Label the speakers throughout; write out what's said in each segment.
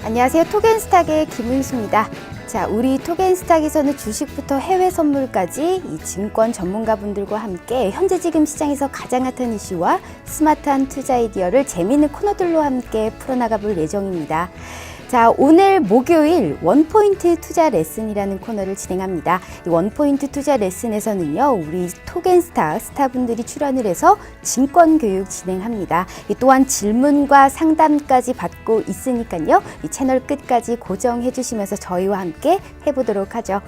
Speaker 1: 안녕하세요. 토겐스탁의 김은수입니다. 자, 우리 토겐스탁에서는 주식부터 해외 선물까지 이 증권 전문가분들과 함께 현재 지금 시장에서 가장 핫한 이슈와 스마트한 투자 아이디어를 재미있는 코너들로 함께 풀어나가 볼 예정입니다. 자, 오늘 목요일 원포인트 투자 레슨이라는 코너를 진행합니다. 이 원포인트 투자 레슨에서는요, 우리 토겐스탁 스타분들이 출연을 해서 증권 교육 진행합니다. 또한 질문과 상담까지 받고 있으니까요, 이 채널 끝까지 고정해 주시면서 저희와 함께 해보도록 하죠.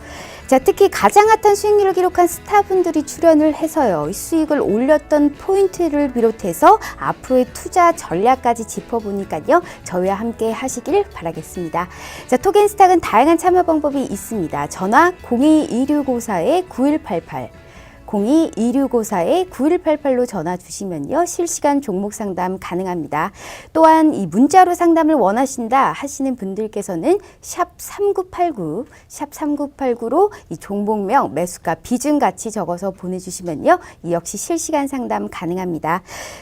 Speaker 1: 자, 특히 가장 핫한 수익률을 기록한 스타분들이 출연을 해서요, 이 수익을 올렸던 포인트를 비롯해서 앞으로의 투자 전략까지 짚어보니까요, 저희와 함께 하시길 바랍니다. 자, 토겐스탁은 다양한 참여 방법이 있습니다. 전화 02-2654-9188 02-2654-9188로 전화 주시면요, 실시간 종목 상담 가능합니다. 또한 이 문자로 상담을 원하신다 하시는 분들께서는 샵 3989로 이 종목명, 매수가, 비중 같이 적어서 보내주시면요, 이 역시 실시간 상담 가능합니다.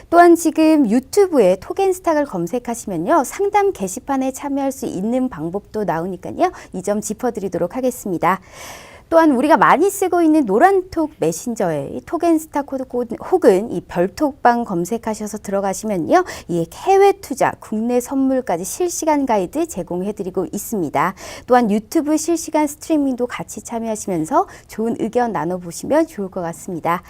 Speaker 1: 또한 지금 유튜브에 토겐스탁을 검색하시면요, 상담 게시판에 참여할 수 있는 방법도 나오니까요, 이 점 짚어드리도록 하겠습니다. 또한 우리가 많이 쓰고 있는 노란톡 메신저에 토겐스탁 코드 혹은 이 별톡방 검색하셔서 들어가시면요, 이 해외 투자, 국내 선물까지 실시간 가이드 제공해드리고 있습니다. 또한 유튜브 실시간 스트리밍도 같이 참여하시면서 좋은 의견 나눠보시면 좋을 것 같습니다.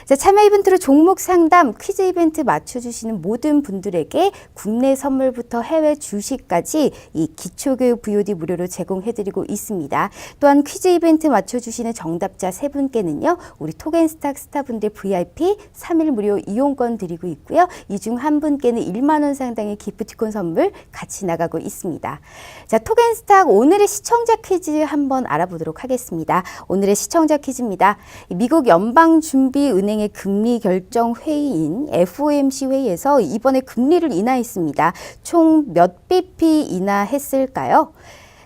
Speaker 1: 자, 참여 이벤트로 종목 상담, 퀴즈 이벤트 맞춰주시는 모든 분들에게 국내 선물부터 해외 주식까지 이 기초교육 VOD 무료로 제공해드리고 있습니다. 또한 퀴즈 이벤트 맞춰주시는 정답자 3분께는요, 우리 토겐스탁 스타분들 VIP 3일 무료 이용권 드리고 있고요. 이 중 한 분께는 1만 원 상당의 기프티콘 선물 같이 나가고 있습니다. 자, 토겐스탁 오늘의 시청자 퀴즈 한번 알아보도록 하겠습니다. 오늘의 시청자 퀴즈입니다. 미국 연방준비은행의 금리 결정 회의인 FOMC 회의에서 이번에 금리를 인하했습니다. 총 몇 bp 인하했을까요?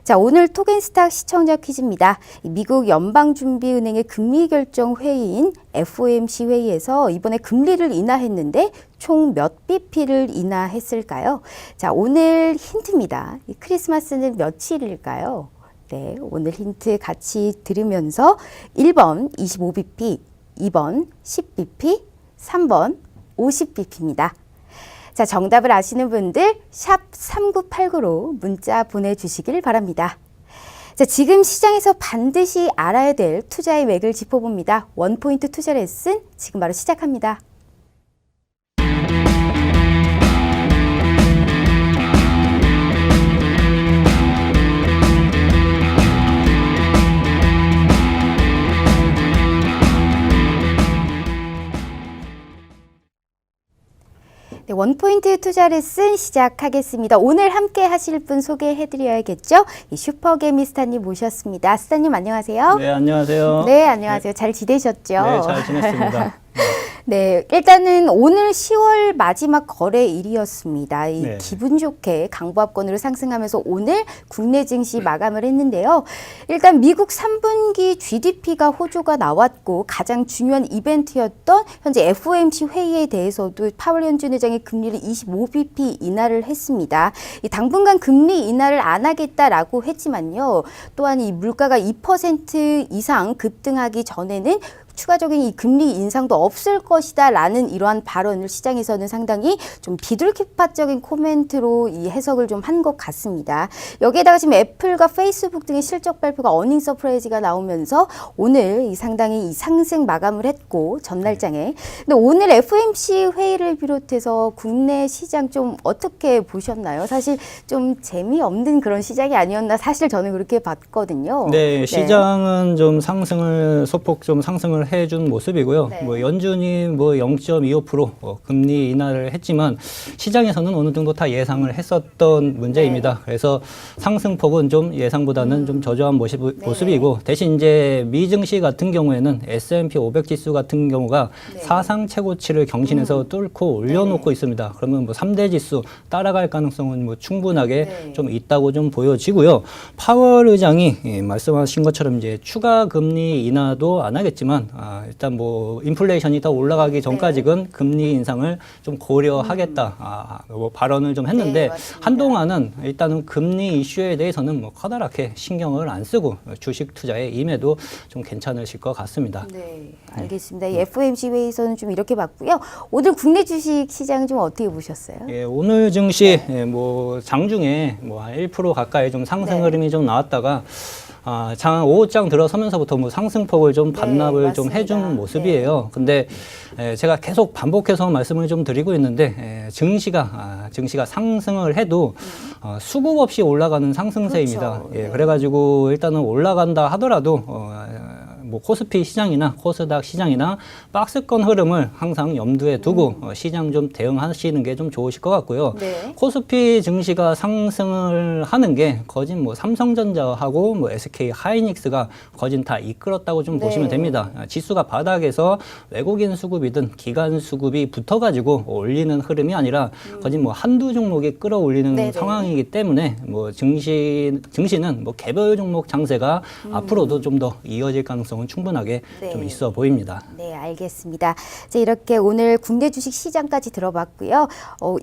Speaker 1: 자, 오늘 토겐스탁 시청자 퀴즈입니다. 미국 연방준비은행의 금리 결정 회의인 FOMC 회의에서 이번에 금리를 인하했는데 총 몇 bp를 인하했을까요? 자, 오늘 힌트입니다. 크리스마스는 며칠일까요? 네, 오늘 힌트 같이 들으면서 1번 25bp, 2번 10bp, 3번 50bp입니다. 자, 정답을 아시는 분들 샵 3989로 문자 보내주시길 바랍니다. 자, 지금 시장에서 반드시 알아야 될 투자의 맥을 짚어봅니다. 원포인트 투자 레슨 지금 바로 시작합니다. 네, 원포인트 투자 레슨 시작하겠습니다. 오늘 함께 하실 분 소개해드려야겠죠? 이 슈퍼개미 스타님 모셨습니다. 스타님 안녕하세요.
Speaker 2: 네, 안녕하세요.
Speaker 1: 네, 안녕하세요. 잘 지내셨죠?
Speaker 2: 네, 잘 지냈습니다.
Speaker 1: 네, 일단은 오늘 10월 마지막 거래일이었습니다. 이
Speaker 2: 네.
Speaker 1: 기분 좋게 강보합권으로 상승하면서 오늘 국내 증시 마감을 했는데요. 일단 미국 3분기 GDP가 호조가 나왔고 가장 중요한 이벤트였던 현재 FOMC 회의에 대해서도 파월 연준 의장이 금리를 25bp 인하를 했습니다. 이 당분간 금리 인하를 안 하겠다라고 했지만요. 또한 이 물가가 2% 이상 급등하기 전에는 추가적인 이 금리 인상도 없을 것이다 라는 이러한 발언을 시장에서는 상당히 좀 비둘기파적인 코멘트로 이 해석을 좀 한 것 같습니다. 여기에다가 지금 애플과 페이스북 등의 실적 발표가 어닝 서프라이즈가 나오면서 오늘 이 상당히 이 상승 마감을 했고 전날장에. 근데 오늘 FOMC 회의를 비롯해서 국내 시장 좀 어떻게 보셨나요? 사실 좀 재미없는 그런 시장이 아니었나 사실 저는 그렇게 봤거든요.
Speaker 2: 네, 시장은 좀 상승을 소폭 좀 상승을 해준 모습이고요.
Speaker 1: 네.
Speaker 2: 뭐 연준이 뭐 0.25% 금리 인하를 했지만 시장에서는 어느 정도 다 예상을 했었던 문제입니다.
Speaker 1: 네.
Speaker 2: 그래서 상승폭은 좀 예상보다는 좀 저조한 모습이고 대신 이제 미증시 같은 경우에는 S&P 500 지수 같은 경우가
Speaker 1: 네.
Speaker 2: 사상 최고치를 경신해서 뚫고 올려놓고 있습니다. 그러면 뭐 3대 지수 따라갈 가능성은 뭐 충분하게
Speaker 1: 네.
Speaker 2: 좀 있다고 좀 보여지고요. 파월 의장이 말씀하신 것처럼 이제 추가 금리 인하도 안 하겠지만 일단 뭐 인플레이션이 더 올라가기 전까지는 금리 인상을 좀 고려하겠다 뭐 발언을 좀 했는데 한동안은 일단은 금리 이슈에 대해서는 뭐 커다랗게 신경을 안 쓰고 주식 투자에 임해도 좀 괜찮으실 것 같습니다.
Speaker 1: 네, 알겠습니다. 이 FOMC 회의에서는 좀 이렇게 봤고요. 오늘 국내 주식 시장 좀 어떻게 보셨어요?
Speaker 2: 예, 오늘 증시 뭐 장중에 뭐 한 1% 가까이 좀 상승 흐름이 좀 나왔다가 오후장 들어서면서부터 뭐 상승폭을 좀 반납을 좀 해준 모습이에요. 근데 제가 계속 반복해서 말씀을 좀 드리고 있는데 증시가 상승을 해도 수급 없이 올라가는 상승세입니다.
Speaker 1: 그렇죠.
Speaker 2: 예, 그래가지고 일단은 올라간다 하더라도 뭐 코스피 시장이나 코스닥 시장이나 박스권 흐름을 항상 염두에 두고 시장 좀 대응하시는 게 좀 좋으실 것 같고요.
Speaker 1: 네.
Speaker 2: 코스피 증시가 상승을 하는 게 거진 뭐 삼성전자하고 뭐 SK 하이닉스가 거진 다 이끌었다고 좀 보시면 됩니다. 지수가 바닥에서 외국인 수급이든 기관 수급이 붙어가지고 올리는 흐름이 아니라 거진 뭐 한두 종목이 끌어올리는 상황이기 때문에 뭐 증시는 뭐 개별 종목 장세가 앞으로도 좀 더 이어질 가능성은 충분하게 좀 있어 보입니다.
Speaker 1: 네, 알겠습니다. 이제 이렇게 오늘 국내 주식 시장까지 들어봤고요.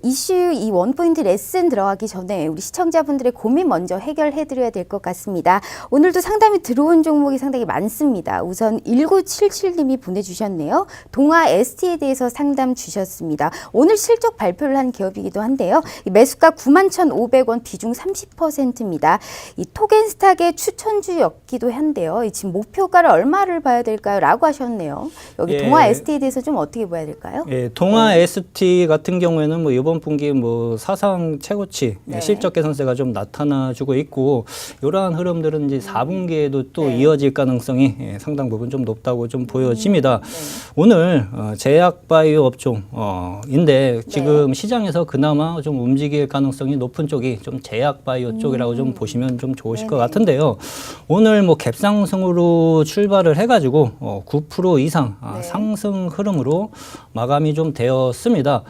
Speaker 1: 이슈 이 원포인트 레슨 들어가기 전에 우리 시청자분들의 고민 먼저 해결해드려야 될 것 같습니다. 오늘도 상담이 들어온 종목이 상당히 많습니다. 우선 1977님이 보내주셨네요. 동아 ST에 대해서 상담 주셨습니다. 오늘 실적 발표를 한 기업이기도 한데요. 이 매수가 91,500원, 비중 30%입니다. 이 토겐스탁의 추천주였기도 한데요. 지금 목표가를 얼마를 봐야 될까요? 라고 하셨네요. 여기 동아 ST에 대해서 좀 어떻게 봐야 될까요?
Speaker 2: 예, 동아 ST 같은 경우에는 뭐 이번 분기 뭐 사상 최고치 실적 개선세가 좀 나타나주고 있고 이러한 흐름들은 이제 4분기에도 또 이어질 가능성이 상당 부분 좀 높다고 좀 보여집니다. 오늘 제약 바이오 업종인데 지금 시장에서 그나마 좀 움직일 가능성이 높은 쪽이 좀 제약 바이오 쪽이라고 좀 보시면 좀 좋으실 것 같은데요. 오늘 뭐 갭상승으로 출발을 해가지고 9% 이상 상승 흐름으로 마감이 좀 되었습니다.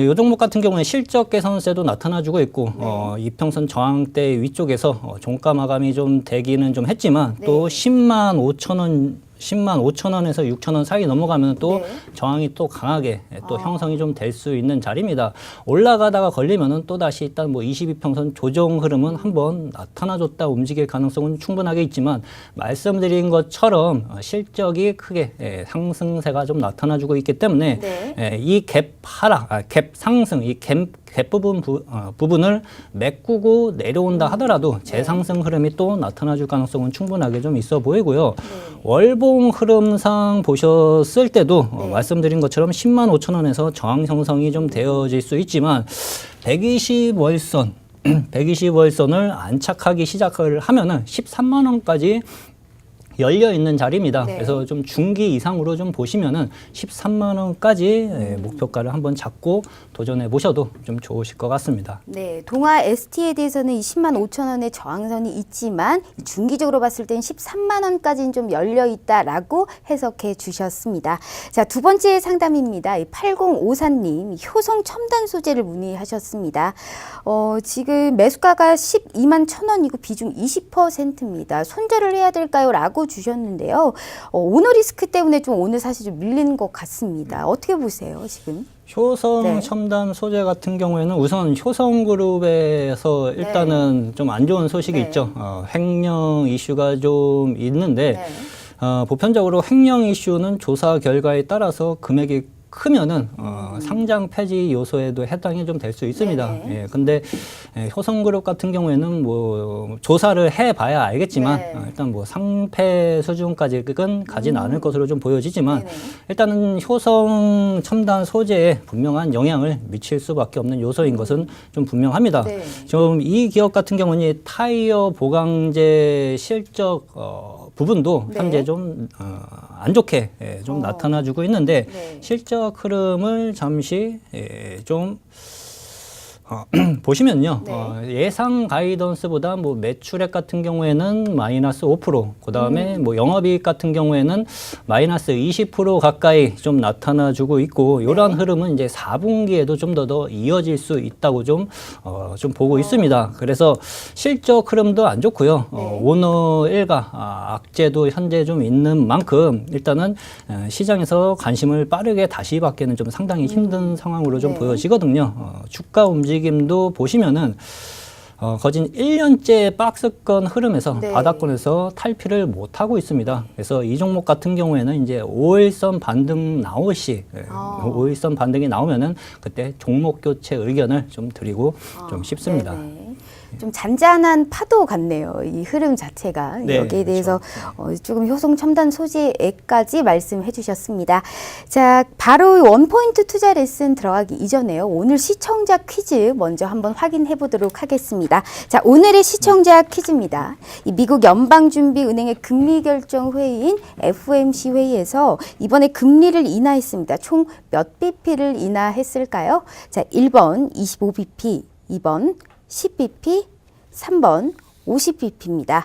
Speaker 2: 이 종목 같은 경우에 실적 개선세도 나타나주고 있고 이평선 저항대 위쪽에서 종가 마감이 좀 되기는 좀 했지만 또 10만 5천 원에서 6천 원 사이 넘어가면 또 저항이 또 강하게 또 형성이 좀 될 수 있는 자리입니다. 올라가다가 걸리면은 또 다시 일단 뭐 22평선 조정 흐름은 한번 나타나줬다 움직일 가능성은 충분하게 있지만 말씀드린 것처럼 실적이 크게 상승세가 좀 나타나주고 있기 때문에 이 갭 하락, 갭 상승, 이 갭 부분을 메꾸고 내려온다 하더라도 재상승 흐름이 또 나타나줄 가능성은 충분하게 좀 있어 보이고요. 월봉 흐름상 보셨을 때도 말씀드린 것처럼 10만 5천 원에서 저항 형성이 좀 되어질 수 있지만 120월선 120월선을 안착하기 시작을 하면은 13만 원까지 열려 있는 자리입니다. 그래서 좀 중기 이상으로 좀 보시면은 13만 원까지 목표가를 한번 잡고 도전해 보셔도 좀 좋으실 것 같습니다.
Speaker 1: 네, 동아 ST에 대해서는 20만 5천 원의 저항선이 있지만 중기적으로 봤을 땐 13만 원까지는 좀 열려 있다라고 해석해 주셨습니다. 자, 두 번째 상담입니다. 8054님, 효성 첨단 소재를 문의하셨습니다. 지금 매수가가 12만 1천 원이고 비중 20%입니다. 손절을 해야 될까요? 라고 주셨는데요. 오너 리스크 때문에 좀 오늘 사실 좀 밀리는 것 같습니다. 어떻게 보세요, 지금?
Speaker 2: 효성 첨단 소재 같은 경우에는 우선 효성그룹에서 일단은 좀 안 좋은 소식이 있죠. 횡령 이슈가 좀 있는데 보편적으로 횡령 이슈는 조사 결과에 따라서 금액이 크면은 상장 폐지 요소에도 해당이 좀 될 수 있습니다. 예, 근데 효성그룹 같은 경우에는 뭐 조사를 해봐야 알겠지만 일단 뭐 상폐 수준까지는 가진 않을 것으로 좀 보여지지만 일단은 효성 첨단 소재에 분명한 영향을 미칠 수밖에 없는 요소인 것은 좀 분명합니다. 좀 이 기업 같은 경우는 타이어 보강제 실적 부분도 현재 좀 안 좋게 좀 나타나주고 있는데 실적 흐름을 잠시 좀 보시면요.
Speaker 1: 네.
Speaker 2: 예상 가이던스보다 뭐 매출액 같은 경우에는 마이너스 5%, 그다음에 뭐 영업이익 같은 경우에는 마이너스 20% 가까이 좀 나타나주고 있고 이러한 흐름은 이제 4분기에도 좀 더 이어질 수 있다고 좀 보고 있습니다. 그래서 실적 흐름도 안 좋고요.
Speaker 1: 네.
Speaker 2: 오너 일가 악재도 현재 좀 있는 만큼 일단은 시장에서 관심을 빠르게 다시 받기는 좀 상당히 힘든 상황으로 좀
Speaker 1: 네.
Speaker 2: 보여지거든요. 주가 움직임도 보시면은 거진 1년째 박스권 흐름에서
Speaker 1: 네.
Speaker 2: 바닥권에서 탈피를 못 하고 있습니다. 그래서 이 종목 같은 경우에는 이제 5일선 반등 나올 시, 5일선 반등이 나오면은 그때 종목 교체 의견을 좀 드리고 좀 싶습니다.
Speaker 1: 네네. 좀 잔잔한 파도 같네요. 이 흐름 자체가.
Speaker 2: 네,
Speaker 1: 여기에 대해서
Speaker 2: 그렇죠.
Speaker 1: 조금 효성 첨단 소재까지 말씀해 주셨습니다. 자, 바로 원포인트 투자 레슨 들어가기 이전에요. 오늘 시청자 퀴즈 먼저 한번 확인해 보도록 하겠습니다. 자, 오늘의 시청자 퀴즈입니다. 이 미국 연방준비은행의 금리 결정 회의인 FOMC 회의에서 이번에 금리를 인하했습니다. 총 몇 bp를 인하했을까요? 자, 1번 25bp, 2번 10bp, 3번 50bp입니다.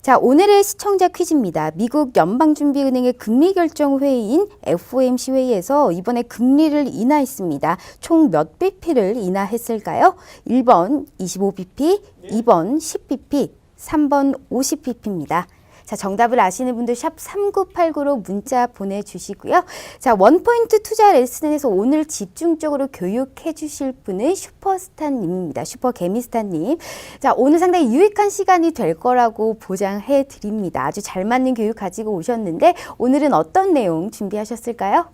Speaker 1: 자, 오늘의 시청자 퀴즈입니다. 미국 연방준비은행의 금리 결정 회의인 FOMC 회의에서 이번에 금리를 인하했습니다. 총 몇 bp를 인하했을까요? 1번 25bp, 2번 10bp, 3번 50bp입니다. 자, 정답을 아시는 분들 샵 3989로 문자 보내주시고요. 자, 원포인트 투자 레슨에서 오늘 집중적으로 교육해 주실 분은 슈퍼스타님입니다. 슈퍼개미스타님. 자, 오늘 상당히 유익한 시간이 될 거라고 보장해 드립니다. 아주 잘 맞는 교육 가지고 오셨는데 오늘은 어떤 내용 준비하셨을까요?